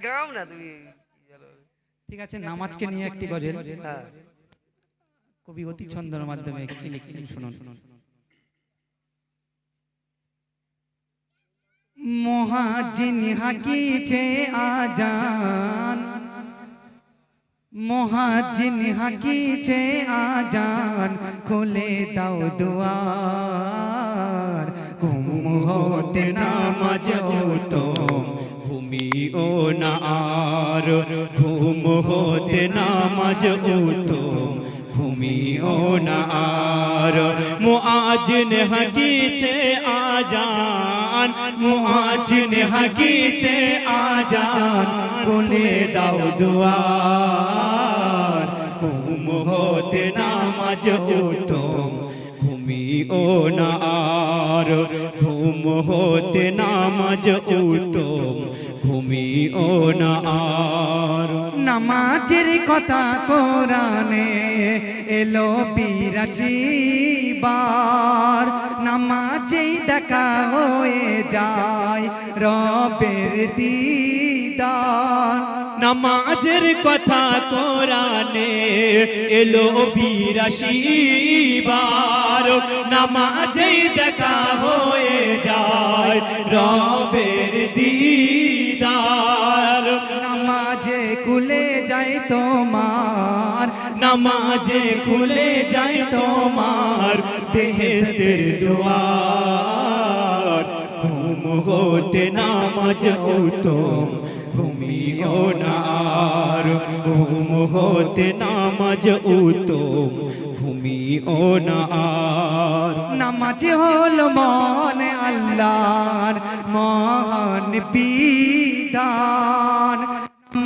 গাও না তুমি। ঠিক আছে, নামাজকে নিয়ে একটি গজল কবি অতি ছন্দের মাধ্যমে কি লিখছেন শুনুন। মুয়াজ্জিন হাকিছে আজান, মুয়াজ্জিন হাকিছে আজান, খুলে দাও দুয়ার। ঘুম হতে নামাজ উত্তম, ঘুমিও না আর। ঘুম হতে নামাজ উত্তম, ঘুমিও না আর। মুয়াজ্জিন হাকিছে আজান, মুয়াজ্জিন হাকিছে আজান, খুলে দাও দুয়ার। ঘুম হতে নামাজ উত্তম, ঘুমিও না আর। ঘুম হতে নামাজ উত্তম, ঘুমিও না আর। নামাজের কথা কোরআনে এলো ৮২ বার। নামাজেই দেখা হয়ে যায় রবের দিদার। নামাজের কথা কোরআনে এলো ৮২ বার। নামাজেই দেখা হয়ে যায় রবের দিদার। নামাজে খুলে যায় তোমার, নামাজে খুলে যায় তোমার বেহেশতের দুয়ার। ঘুম হতে নামাজ উত্তম, ঘুমিও না আর। ঘুম হতে নামাজ উত্তম, ঘুমিও না আর। নামাজ হলো মনে আল্লাহর মহান বিধান।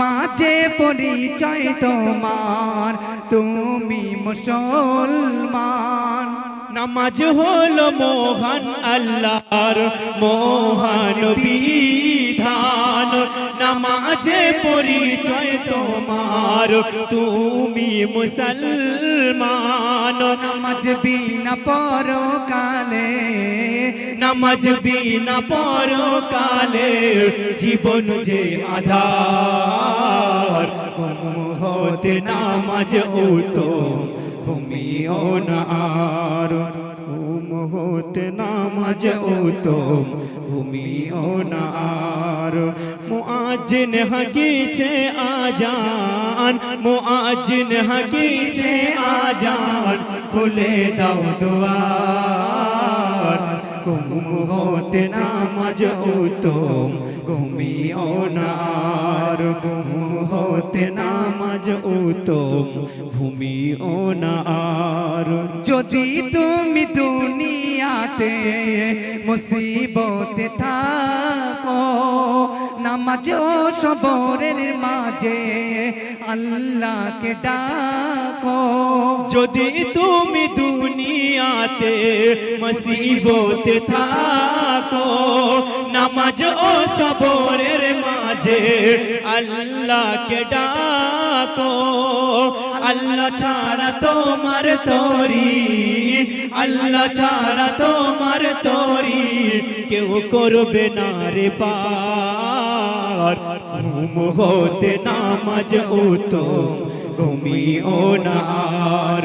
মাঝে পরিচয় তোমার, তুমি মুসলমান। নামাজ হলো মহান আল্লাহর মহান বিধান। নামাজে পরিচয় তোমার, তুমি মুসলমান। নামাজ বিনা পরকালে, নামাজ বিনা পরকালে জীবন যে আধার। ঘুম হতে নামাজ উত্তম, ঘুমিও না আর। ঘুম হতে নামাজ উত্তম, ঘুমিও না আর। মুয়াজ্জিন হাকিছে আজান, মুয়াজ্জিন হাকিছে আজান, খুলে দাও দুয়ার। ঘুম হতে নামাজ উত্তম, ঘুমিও না আর। ঘুম হতে নামাজ উত্তম, ঘুমিও না আর। যদি তুমি দুনিয়াতে মুসিবতে থাকো, নামাজ ও সবরের মাঝে আল্লাহকে ডাকো। যদি তুমি দুনিয়াতে মুসিবতে থাকো, নামাজ ও সবরের মাঝে আল্লাহকে ডাকো। আল্লাহ ছাড়া তোমার তরি, আল্লাহ ছাড়া তোমার তরি কেউ করবে না রে পার। ঘুম হতে নামাজ উত্তম, ঘুমিও না আর।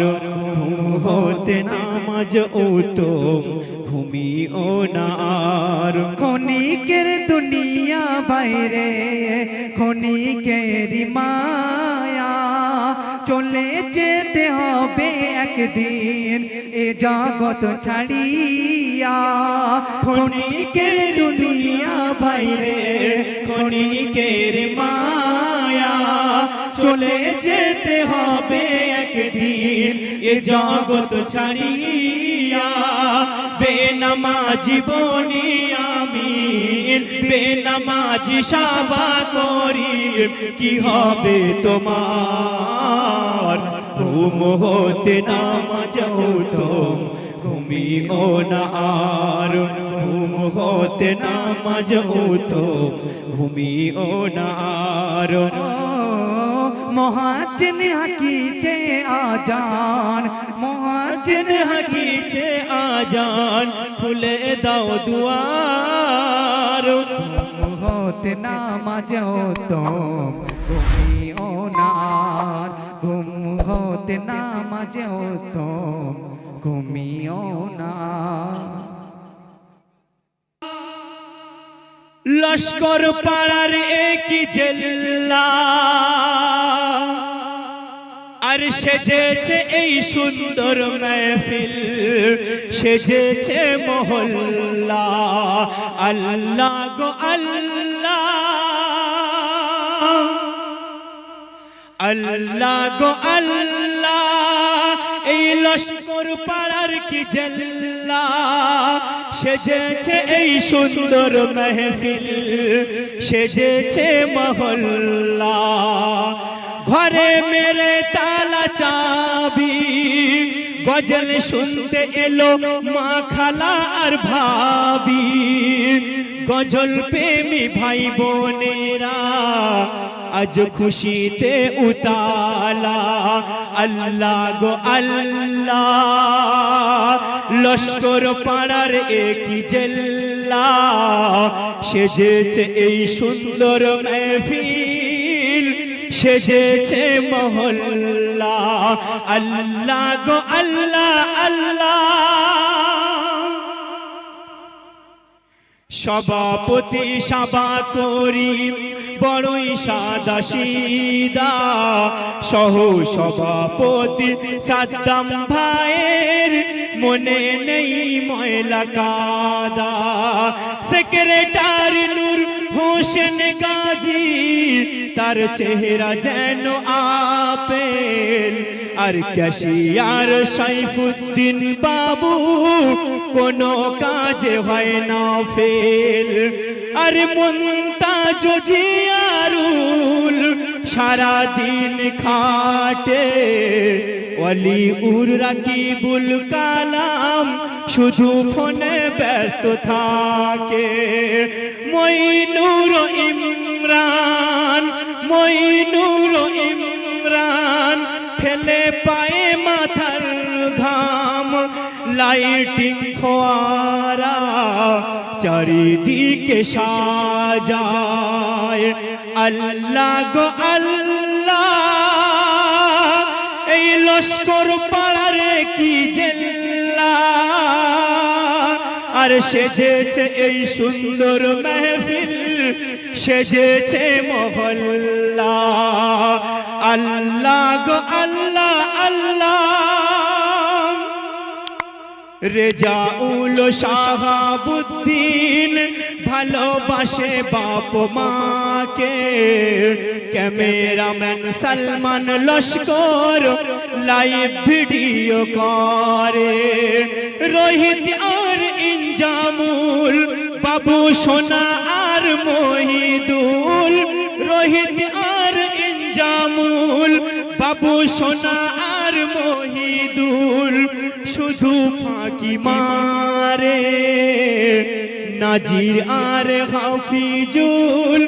ঘুম হতে নামাজ উত্তম, ঘুমিও না আর। ক্ষণিকের দুনিয়া বাইরে, ক্ষণিকের মায়া, চলে যেতে হবে একদিন এ জগৎ ছাড়িয়া। ক্ষণিকের দুনিয়া বাইরে, ক্ষণিকের মায়া, চলে যেতে হবে একদিন এ জগৎ ছাড়িয়া। বেনামাজি বনি আমি, বেনামাজি সাবা করি, কি হবে তোমার? ঘুম হতে নামাজ উত্তম, ঘুমিও না আর। ঘুম হতে নামাজ উত্তম, ঘুমিও না আর। মুয়াজ্জিন হাকিছে আজান, মুয়াজ্জিন হাকিছে আজান, খুলে দাও দুয়ার। হতে নামাজ উত্তম ঘুমিও না আর ঘুম হতে নামাজ উত্তম ঘুমিও না। লস্কর পাড়ার একই জেল্লা আর সেজেছে এই সুন্দর মেহফিল, সেজেছে মহল্লা। আল্লাহ গো আল্লাহ, আল্লাহ গো আল্লাহ, এই লস্কর পাড়ার কি জেল্লা, সেজেছে এই সুন্দর মেহফিল, সেজেছে মহল্লা। ঘরে মেরে তালা চাবি, গজল শুনতে এলো মা খালা আর ভাবি। গজল প্রেমী ভাই বোনেরা আজ খুশিতে উতালা। আল্লাহ গো আল্লাহ, লস্কর পাড়ার একই জেল্লা, সেজেছে এই সুন্দর মেহফিল, সেজেছে মহল্লা। আল্লাহ গো আল্লাহ আল্লাহ। সভাপতি সভা করিম বড়ই সাদা সিদা, সহ সভাপতি সাদ্দাম ভাইয়ের মনে নেই ময়লা কাদা। সেক্রেটারি নূর হোসেন গাজী, তার চেহারা যেন আপেল। আর ক্যাশিয়ার সাইফুদ্দিন বাবু কোনো কাজে হয় না ফেল। আর মুনতাজ জিয়ারুল সারাদিন খাটে, ওয়ালি উর রাকিবুল কালাম শুধু ফোনে ব্যস্ত থাকে। মইনুর ইমরান, মইনুর ইমরান ফেলে পায়ে মাথার ঘাম। লাইটিং ফোয়ারা চারিদিকে সাজায়। আল্লাহ গো আল্লাহ, এই লস্কর পাড়ার কি জেল্লা, আর সেজেছে এই সুন্দর মেহফিল, সেজেছে মহল্লা। আল্লাহ গো আল্লাহ আল্লাহ। রেজাউল শাহাবুদ্দিন ভালোবাসে বাপ মাকে, cameraman Salman Laskar live video করে। রোহিত আর ইনজামুল বাবু সোনা আর মহিদুল, রোহিত আর ইনজামুল বাবু সোনা আর মহিদুল শুধু ফাঁকি মারে। নাজির আর হাফিজুল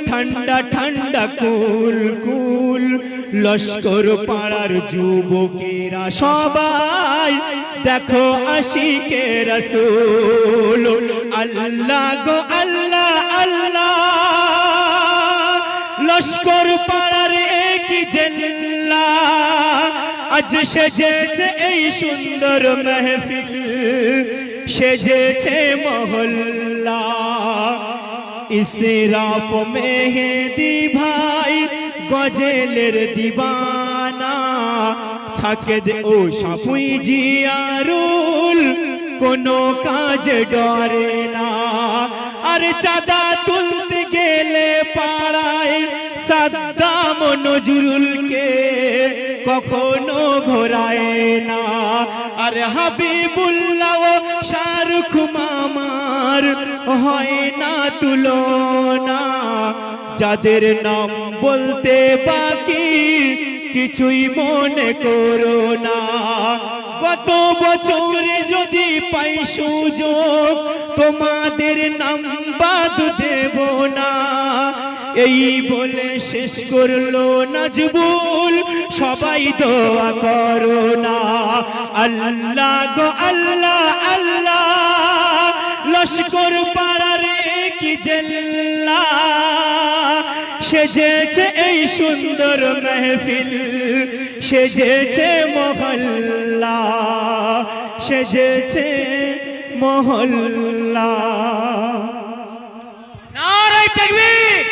ঠান্ডা ঠান্ডা কুল কুল। লস্কর পাড়ার যুবকেরা সবাই দেখো আশিকে রাসূল। আল্লাহ গো আল্লাহ আল্লাহ, লস্কর পাড়ার একই জেল্লা, আজ সেজেছে এই সুন্দর মেহফিল, সেজেছে মহল্লা। ইসরাফ মেহেদি ভাই গজলের দিবানা, ছাকেদ ও সাপুই জিয়ারুল কোনো কাজ ডরে না। আর চাঁদা তুলতে গেলে পাড়ায় সাদ্দাম নজরুলকে কখনো ঘোরায় না। আর হাবিবুল্লাহ শাহরুখ মামার হয় না তুলনা। যাদের নাম বলতে বাকি কিছুই মনে করো না। গত বছরে যদি পাই সুযোগ তোমাদের নাম বাদ দেব না। এই বলে শেষ করলো নাজবুল, সবাই দোয়া করো না। আল্লাহ গো আল্লাহ আল্লাহ, লস্কর পাড়ার একই জেল্লা, আল্লাহ সেজেছে এই সুন্দর মেহফিল সেজেছে মহল্লা সেজেছে মহল্লা নারায়ে তাকবীর